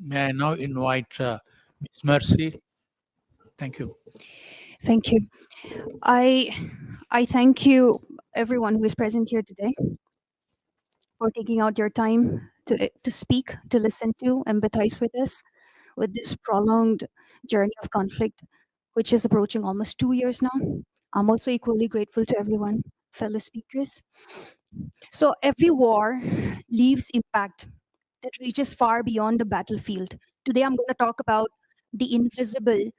May I now invite Ms. Mercy? Thank you. Thank you. I thank you, everyone who is present here today, for taking out your time to speak, to listen to, empathize with us, with this prolonged journey of conflict, which is approaching almost 2 years now. I'm also equally grateful to everyone, fellow speakers. So every war leaves impact that reaches far beyond the battlefield. Today, I'm going to talk about the invisible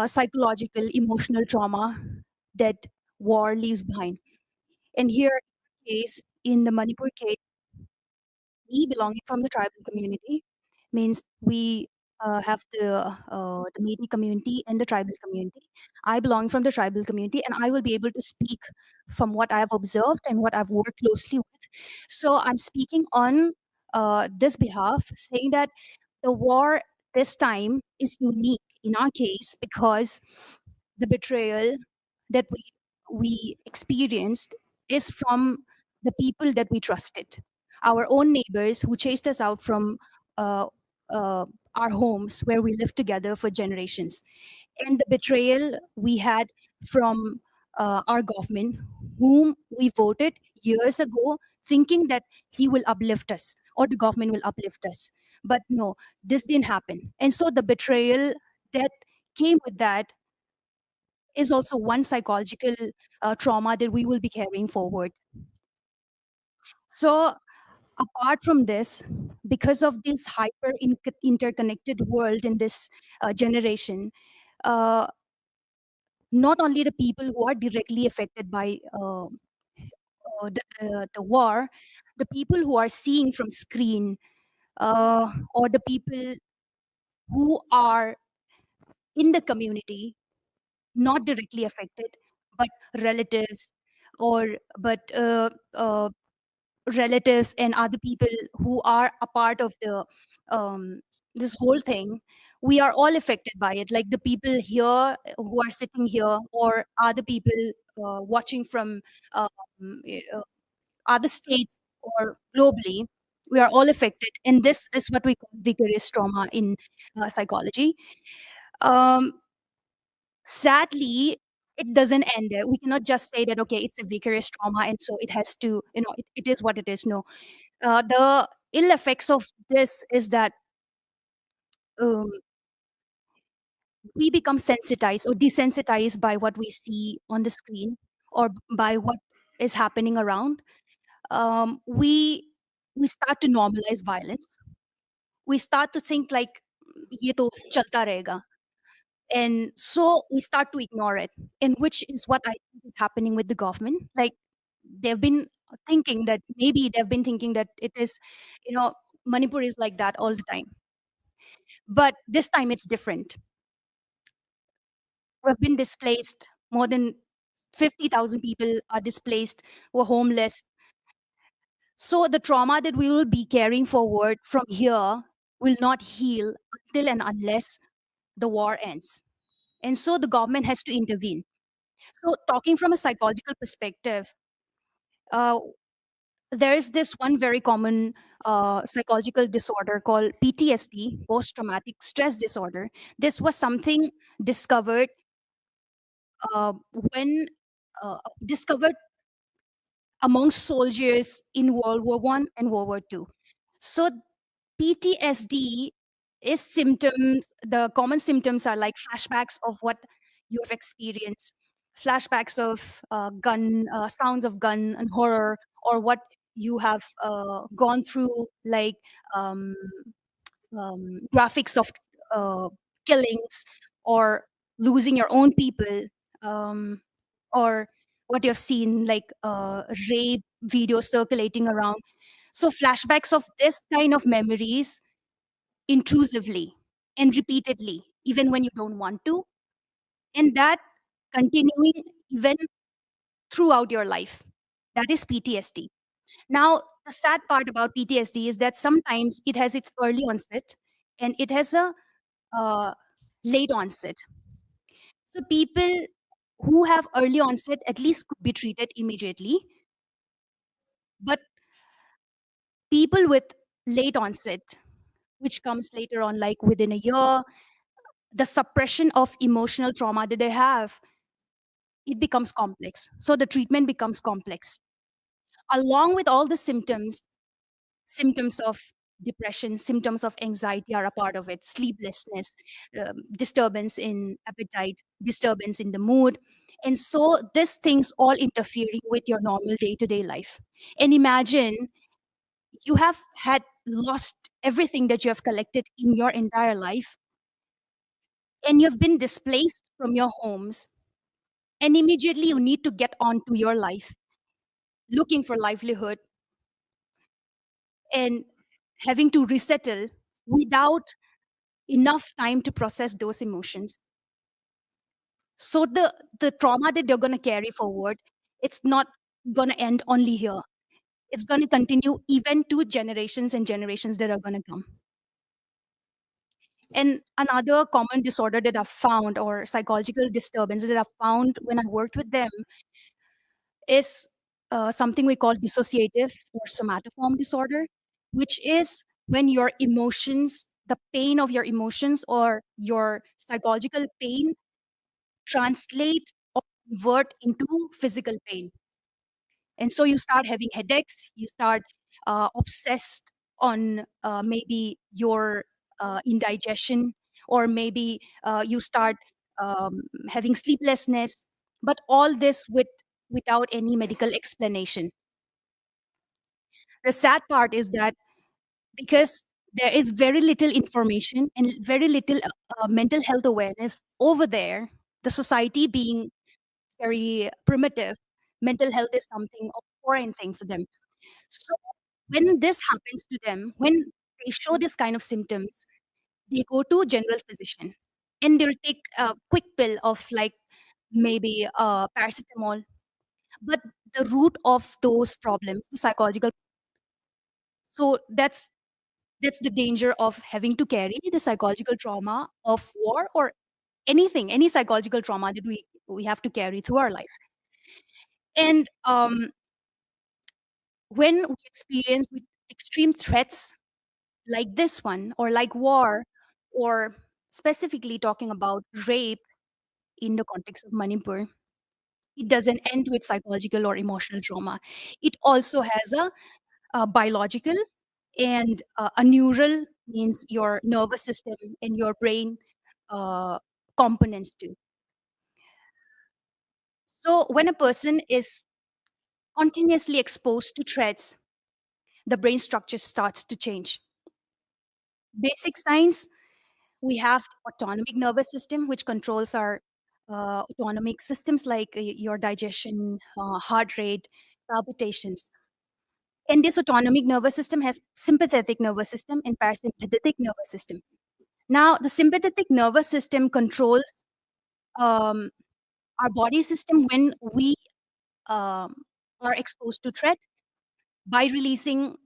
psychological, emotional trauma that war leaves behind. And here, case in the Manipur case, me belonging from the tribal community means we have the Metis community and the tribal community. I belong from the tribal community, and I will be able to speak from what I have observed and what I've worked closely with. So I'm speaking on this behalf, saying that the war this time is unique in our case because the betrayal that we experienced is from the people that we trusted, our own neighbors who chased us out from uh, uh, our homes where we lived together for generations, and the betrayal we had from our government, whom we voted years ago, thinking that he will uplift us or the government will uplift us. But no, this didn't happen. And so the betrayal that came with that is also one psychological trauma that we will be carrying forward. So, apart from this, because of this interconnected world in this generation, uh, not only the people who are directly affected by the war, the people who are seeing from screen, or the people who are in the community, not directly affected, but relatives, or but relatives and other people who are a part of the this whole thing, we are all affected by it, like the people here who are sitting here, or other people watching from um, uh, other states or globally. We are all affected, and this is what we call vicarious trauma in psychology. um, Sadly, it doesn't end there. We cannot just say that, okay, it's a vicarious trauma and so it has to, it is what it is. No, the ill effects of this is that um, we become sensitized or desensitized by what we see on the screen or by what is happening around. We start to normalize violence. We start to think like ye to chalta rahega, and so we start to ignore it, and which is what I think is happening with the government. Like, they've been thinking that it is, Manipur is like that all the time, but this time it's different. We've been displaced. More than 50,000 people are displaced, were homeless. So the trauma that we will be carrying forward from here will not heal until and unless the war ends. And so the government has to intervene. So, talking from a psychological perspective, uh, there is this one very common psychological disorder called PTSD, post traumatic stress disorder. This was something discovered when discovered among soldiers in World War One and World War Two. So PTSD is symptoms. The common symptoms are like flashbacks of what you have experienced, flashbacks of gun sounds of gun and horror, or what you have gone through, like um, graphics of uh, killings, or losing your own people, um, or what you have seen, like rape videos circulating around. So flashbacks of this kind of memories intrusively and repeatedly, even when you don't want to, and that continuing even throughout your life. That is PTSD. Now, the sad part about PTSD is that sometimes it has its early onset and it has a uh, late onset. So, people who have early onset at least could be treated immediately, but people with late onset, which comes later on, like within a year, the suppression of emotional trauma that they have, it becomes complex. So the treatment becomes complex. Along with all the symptoms of depression, symptoms of anxiety are a part of it, sleeplessness, disturbance in appetite, disturbance in the mood. And so these things all interfering with your normal day-to-day life. And imagine you have had lost everything that you have collected in your entire life, and you've been displaced from your homes, and immediately you need to get on to your life, looking for livelihood and having to resettle without enough time to process those emotions. So the trauma that they're going to carry forward, it's not going to end only here. It's going to continue even to generations and generations that are going to come. And another common disorder that I've found, or psychological disturbance that I've found when I worked with them, is something we call dissociative or somatoform disorder, which is when your emotions, the pain of your emotions or your psychological pain, translate or convert into physical pain. And so you start having headaches, you start obsessed on maybe your indigestion, or maybe you start having sleeplessness, but all this without any medical explanation. The sad part is that because there is very little information and very little mental health awareness over there, the society being very primitive, mental health is something of foreign thing for them. So when this happens to them, when they show this kind of symptoms, they go to general physician and they'll take a quick pill of like maybe paracetamol. But the root of those problems, the psychological, so that's the danger of having to carry the psychological trauma of war or anything, any psychological trauma that we have to carry through our life. And when we experience with extreme threats like this one, or like war, or specifically talking about rape in the context of Manipur, it doesn't end with psychological or emotional trauma. It also has a biological and a neural, means your nervous system and your brain uh, components too. So when a person is continuously exposed to threats, the brain structure starts to change. Basic signs: we have autonomic nervous system, which controls our autonomic systems like your digestion, heart rate, palpitations. And this autonomic nervous system has sympathetic nervous system and parasympathetic nervous system. Now, the sympathetic nervous system controls um, our body system when we um, are exposed to threat by releasing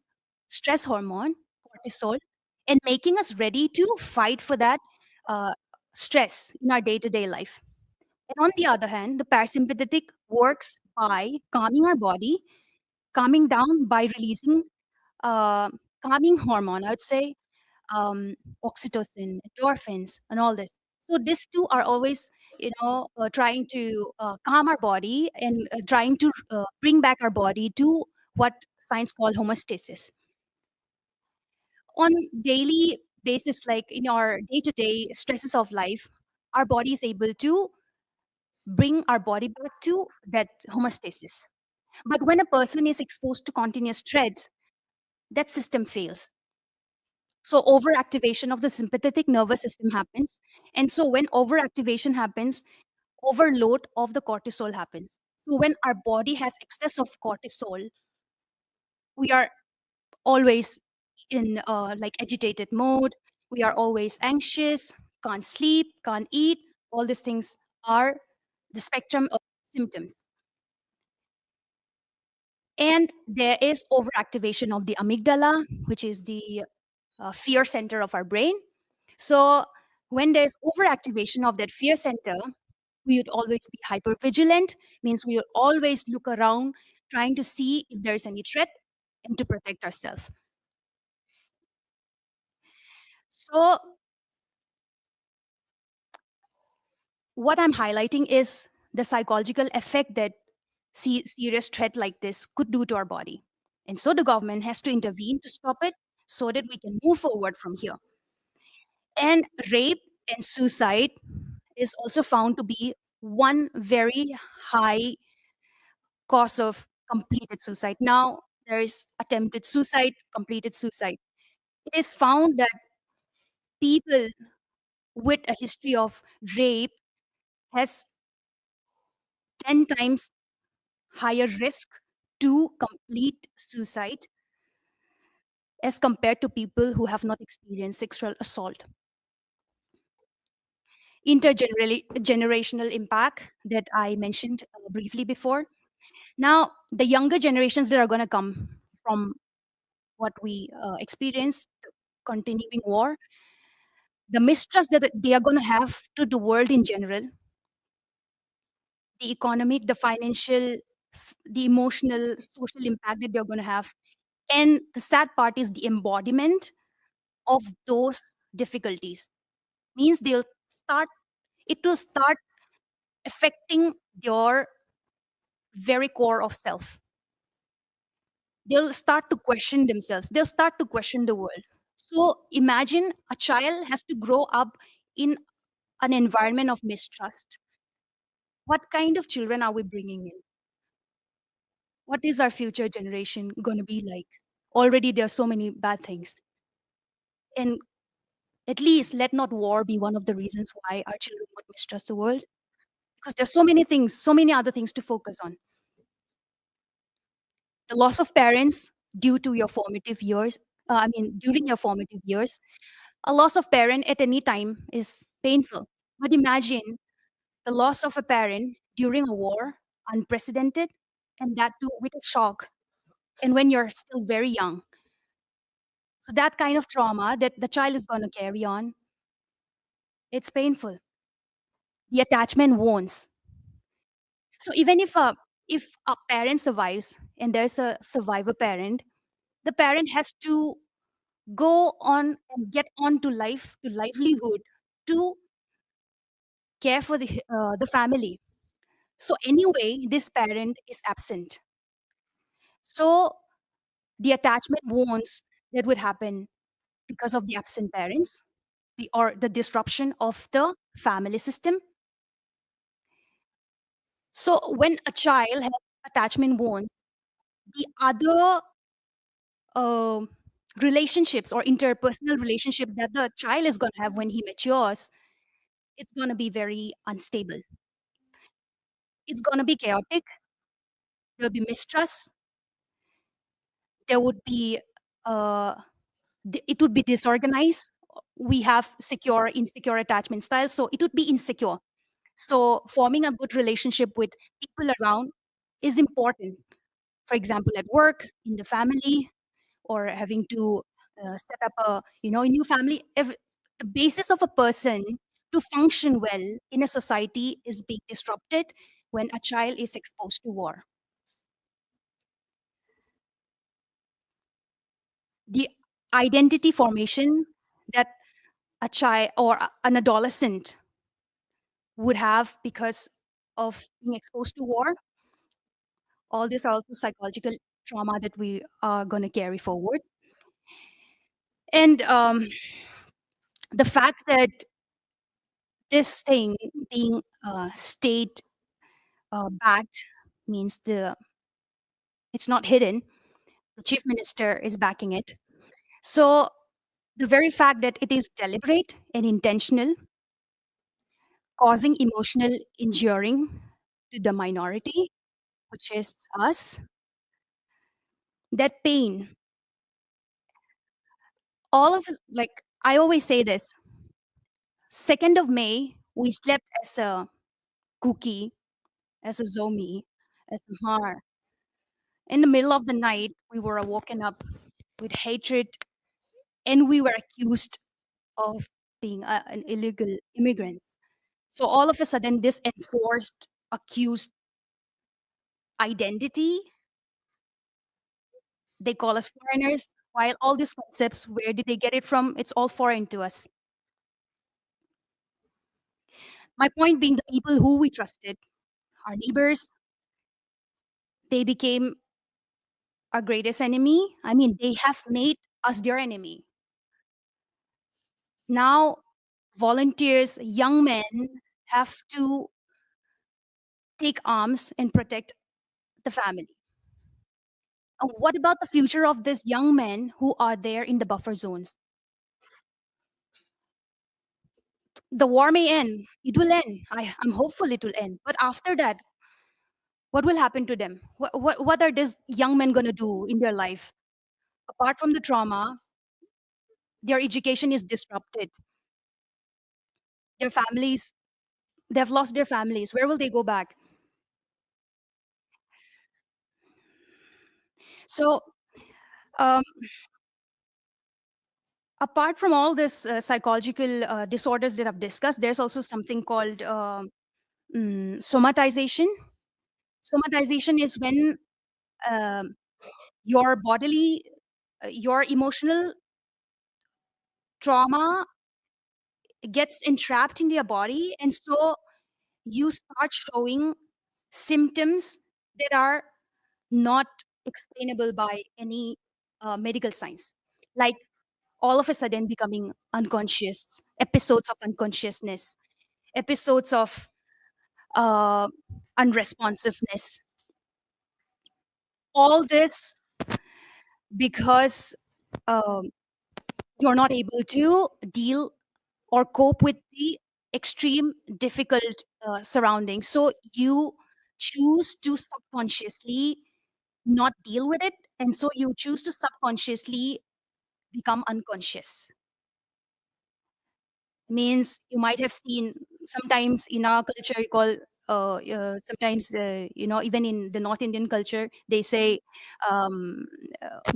stress hormone, cortisol, and making us ready to fight for that uh, stress in our day to day life. And on the other hand, the parasympathetic works by calming our body, calming down by releasing uh, calming hormone, I would say, um, oxytocin, endorphins, and all this. So these two are always, trying to calm our body and trying to bring back our body to what science call homeostasis. On daily basis, like in our day-to-day stresses of life, our body is able to bring our body back to that homeostasis. But when a person is exposed to continuous threats, that system fails. So overactivation of the sympathetic nervous system happens. And so when overactivation happens, overload of the cortisol happens. So when our body has excess of cortisol, we are always in like agitated mode. We are always anxious, can't sleep, can't eat. All these things are the spectrum of symptoms. And there is overactivation of the amygdala, which is the fear center of our brain. So when there's overactivation of that fear center, we would always be hyper vigilant, means we will always look around trying to see if there's any threat and to protect ourselves. So what I'm highlighting is the psychological effect that serious threat like this could do to our body. And so the government has to intervene to stop it so that we can move forward from here. And rape and suicide is also found to be one very high cause of completed suicide. Now, there is attempted suicide, completed suicide. It is found that people with a history of rape has 10 times higher risk to complete suicide as compared to people who have not experienced sexual assault. Intergenerational impact that I mentioned briefly before. Now, the younger generations that are going to come from what we experience, the continuing war, the mistrust that they are going to have to the world in general, the economic, the financial, the emotional, social impact that they're going to have. And the sad part is the embodiment of those difficulties means start it will start affecting your very core of self. They'll start to question themselves, they'll start to question the world. So imagine a child has to grow up in an environment of mistrust. What kind of children are we bringing in? What is our future generation going to be like? Already there are so many bad things. And at least let not war be one of the reasons why our children would mistrust the world, because there's so many things, so many other things to focus on. The loss of parents due to your formative years, during your formative years, a loss of parent at any time is painful. But imagine the loss of a parent during a war, unprecedented, and that too with a shock, and when you're still very young. So that kind of trauma that the child is going to carry on, it's painful. The attachment wounds. So even if a parent survives and there's a survivor parent, the parent has to go on and get on to life, to livelihood, to care for the family. So anyway, this parent is absent. So the attachment wounds that would happen because of the absent parents or the disruption of the family system. So when a child has attachment wounds, the other um relationships or interpersonal relationships that the child is going to have when he matures, it's going to be very unstable. It's going to be chaotic. There'll be mistrust. There would be uh, it would be disorganized. We have secure, insecure attachment styles, so it would be insecure. So forming a good relationship with people around is important. For example, at work, in the family, or having to set up a new family. If the basis of a person to function well in a society is being disrupted when a child is exposed to war. The identity formation that a child or an adolescent would have because of being exposed to war, all these are also psychological trauma that we are going to carry forward. And the fact that this thing being state backed means it's not hidden. The chief minister is backing it. So the very fact that it is deliberate and intentional, causing emotional injuring to the minority, which is us, that pain, all of us, like I always say this, 2nd of May, we slept as a cookie, as a zombie, as a har. In the middle of the night, we were woken up with hatred, and we were accused of being an illegal immigrants. So all of a sudden, this enforced accused identity, they call us foreigners. While all these concepts, where did they get it from? It's all foreign to us. My point being, the people who we trusted, our neighbors, they became our greatest enemy. I mean, they have made us their enemy. Now, volunteers, young men, have to take arms and protect the family. And what about the future of these young men who are there in the buffer zones? The war may end. It will end. I'm hopeful it will end. But after that, what will happen to them? What are these young men going to do in their life? Apart from the trauma, their education is disrupted. Their families, they've lost their families. Where will they go back? So, um, apart from all this psychological disorders that I've discussed, there's also something called somatization. Somatization is when um, your bodily, your emotional trauma gets entrapped in your body, and so you start showing symptoms that are not explainable by any medical science, like all of a sudden becoming unconscious, episodes of unconsciousness, episodes of uh, unresponsiveness. All this because um, you're not able to deal or cope with the extreme difficult surroundings. So you choose to subconsciously not deal with it. And so you choose to subconsciously become unconscious. Means you might have seen sometimes in our culture, you call, sometimes, even in the North Indian culture, they say, um,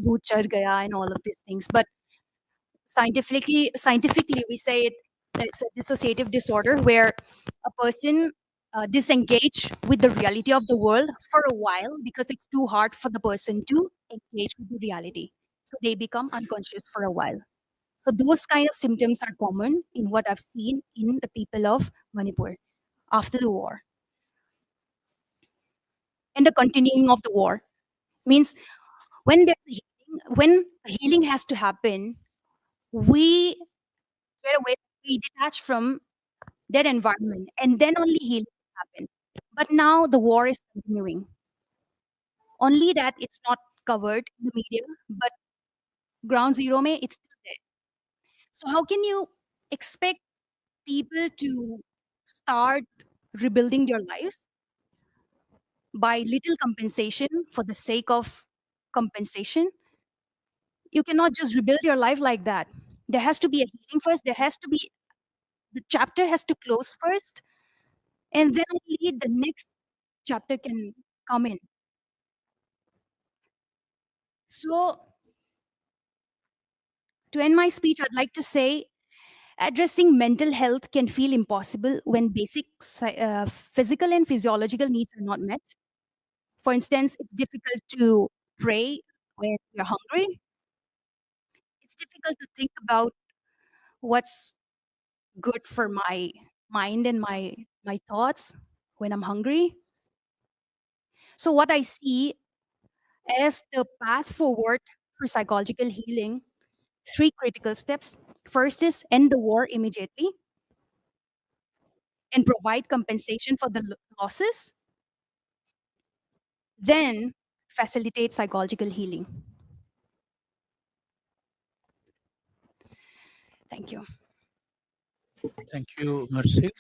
"Bhoot chad gaya," and all of these things. But scientifically we say it's a dissociative disorder where a person disengage with the reality of the world for a while because it's too hard for the person to engage with the reality, so they become unconscious for a while. So those kind of symptoms are common in what I've seen in the people of Manipur after the war. And the continuing of the war means when there's a healing, when healing has to happen, we get away, we detach from their environment, and then only healing happen. But now the war is continuing. Only that it's not covered in the media, but ground zero may it's still there. So how can you expect people to start rebuilding their lives by little compensation for the sake of compensation? You cannot just rebuild your life like that. There has to be a healing first. There has to be, the chapter has to close first, and then only the next chapter can come in. So, to end my speech, I'd like to say addressing mental health can feel impossible when basic physical and physiological needs are not met. For instance, it's difficult to pray when you're hungry. It's difficult to think about what's good for my mind and my thoughts when I'm hungry. So what I see as the path forward for psychological healing, three critical steps. First is end the war immediately and provide compensation for the losses, then facilitate psychological healing. Thank you. Thank you, Mercy.